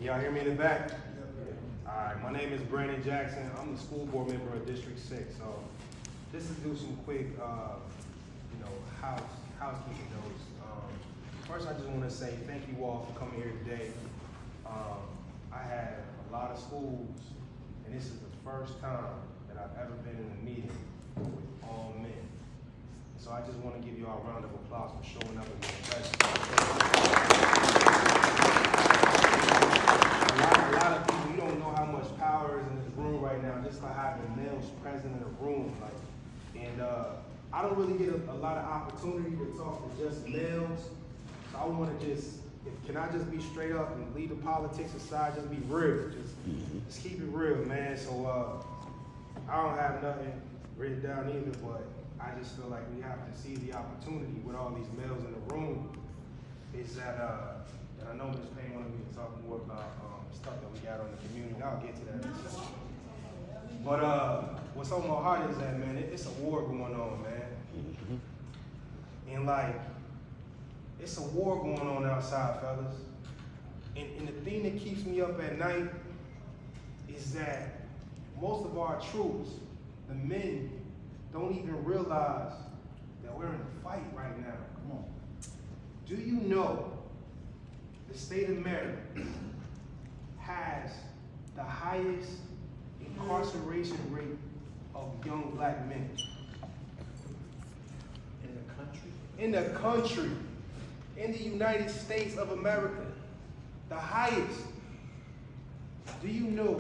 Y'all hear me in the back? All right, my name is Brandon Jackson. I'm the school board member of District 6. So just to do some quick, housekeeping notes. First, I just want to say thank you all for coming here today. I had a lot of schools, and this is the first time that I've ever been in a meeting with all men. So I just want to give you all a round of applause for showing up and being present. A lot of people, you don't know how much power is in this room right now, just by having males present in the room. I don't really get a lot of opportunity to talk to just males. So I want to can I just be straight up and leave the politics aside, just be real. Just keep it real, man. So I don't have nothing written down either, but I just feel like we have to see the opportunity with all these males in the room. Is that, and I know Ms. Payne wanted me to talk more about stuff that we got on the community. I'll get to that in a second. But what's on my heart is that, man, it's a war going on, man. And it's a war going on outside, fellas. And the thing that keeps me up at night is that most of our troops, the men, don't even realize that we're in a fight right now. Come on. Do you know the state of Maryland has the highest incarceration rate of young black men? In the country, in the United States of America, the highest. Do you know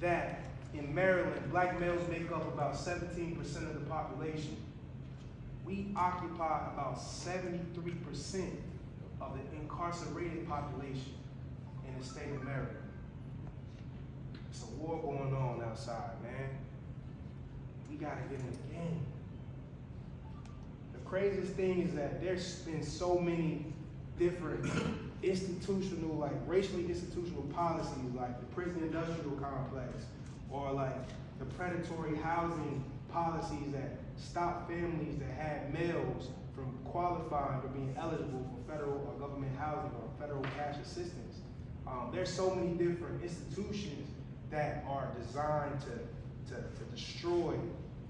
that in Maryland, black males make up about 17% of the population? We occupy about 73% of the incarcerated population in the state of Maryland. It's a war going on outside, man. We gotta get in the game. The craziest thing is that there's been so many different institutional, racially institutional policies, like the prison industrial complex, or the predatory housing policies that stop families that had males from qualifying or being eligible for federal or government housing or federal cash assistance. There's so many different institutions that are designed to destroy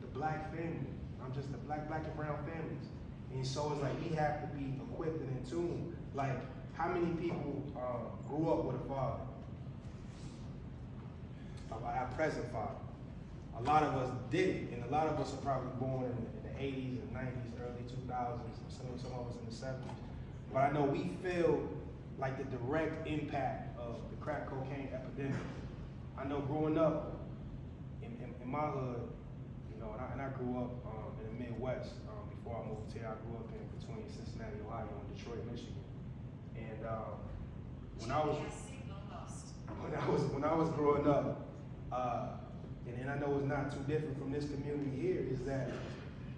the black family. I'm just the black and brown families. And so it's we have to be equipped and in tune. How many people grew up with a father? Our present father. A lot of us did, and a lot of us are probably born in the 80s and 90s, early 2000s, some of us in the 70s. But I know we feel the direct impact of the crack cocaine epidemic. I know growing up in my hood, and I grew up in the Midwest. Before I moved here, I grew up in between Cincinnati, Ohio, and Detroit, Michigan. And when I was growing up, and I know it's not too different from this community here, is that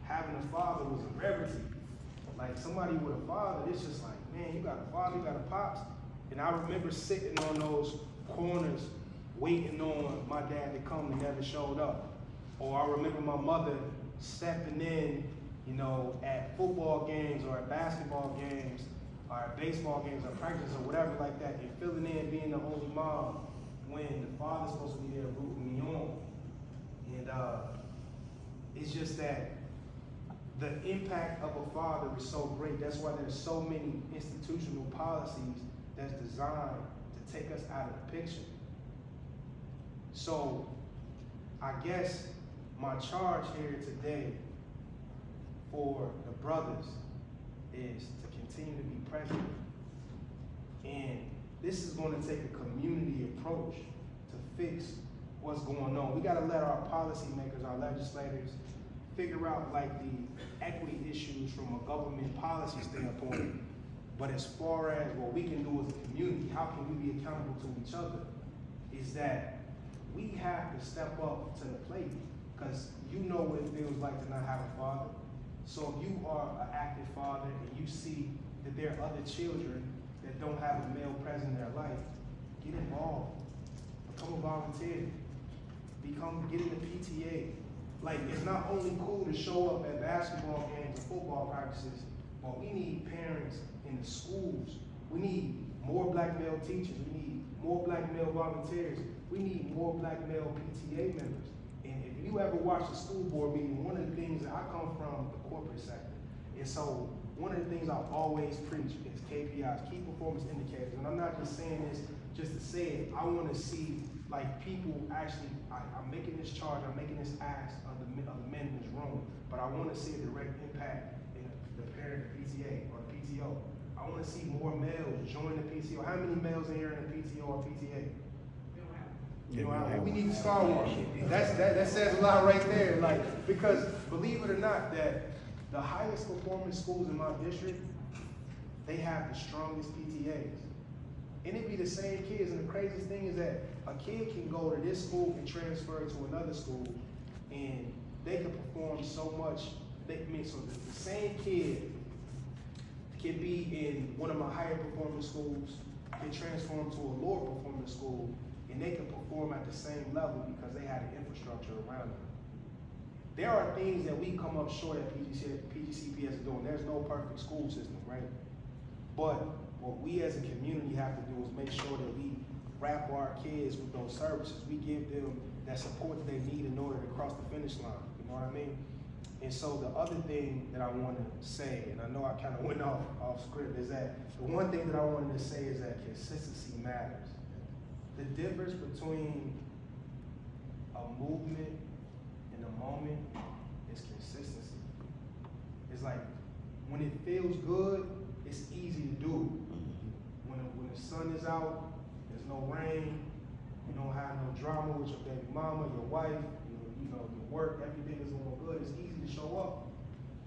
having a father was a rarity. Somebody with a father, it's just man, you got a father, you got a pops. And I remember sitting on those corners waiting on my dad to come and never showed up. Or I remember my mother stepping in, at football games or at basketball games or at baseball games or practice or whatever like that, and filling in, being the only mom when the father's supposed to be there rooting me on. And it's just that the impact of a father is so great. That's why there's so many institutional policies that's designed to take us out of the picture. So I guess my charge here today for the brothers is to continue to be present. And this is going to take a community approach to fix what's going on. We got to let our policymakers, our legislators, figure out the equity issues from a government policy standpoint. But as far as what we can do as a community, how can we be accountable to each other, is that we have to step up to the plate, because you know what it feels like to not have a father. So if you are an active father and you see that there are other children that don't have a male present in their life, get involved. Become a volunteer. Get in the PTA. It's not only cool to show up at basketball games and football practices, but we need parents in the schools. We need more black male teachers. We need more black male volunteers. We need more black male PTA members. And if you ever watch a school board meeting, one of the things that I come from the corporate sector, and so one of the things I always preach is KPIs, key performance indicators. And I'm not just saying this just to say it. I want to see like people actually. I'm making this charge. I'm making this ask of the men in this room, but I want to see a direct impact in the parent, the PTA or the PTO. I want to see more males join the PTO. How many males in here in the PTO or PTA? You know, we need to start one. That says a lot right there. Like, because believe it or not, that the highest performing schools in my district, they have the strongest PTAs. And it be the same kids, and the craziest thing is that a kid can go to this school and transfer to another school, and they can perform so much. So the same kid can be in one of my higher performing schools, can transform to a lower performing school, and they can perform at the same level because they had an infrastructure around them. There are things that we come up short at PGCPS is doing. There's no perfect school system, right? But what we as a community have to do is make sure that we wrap our kids with those services. We give them that support that they need in order to cross the finish line. You know what I mean? And so the other thing that I want to say, and I know I kind of went off script, is that the one thing that I wanted to say is that consistency matters. The difference between a movement and a moment is consistency. It's like when it feels good, it's easy to do. When the sun is out, there's no rain, you don't have no drama with your baby mama, your wife, you know, your work, everything is going good, it's easy to show up.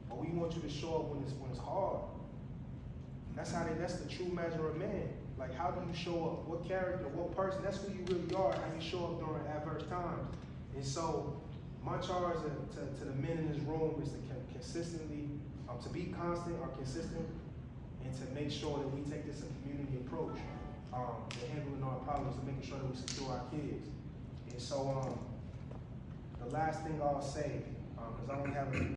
But we want you to show up when it's hard. That's the true measure of man. Like, how do you show up? What character, what person? That's who you really are, how you show up during adverse times. And so, my charge to the men in this room is to consistently, to be constant or consistent, and to make sure that we take this a community approach to handling our problems and making sure that we secure our kids. And so, the last thing I'll say, because I don't have a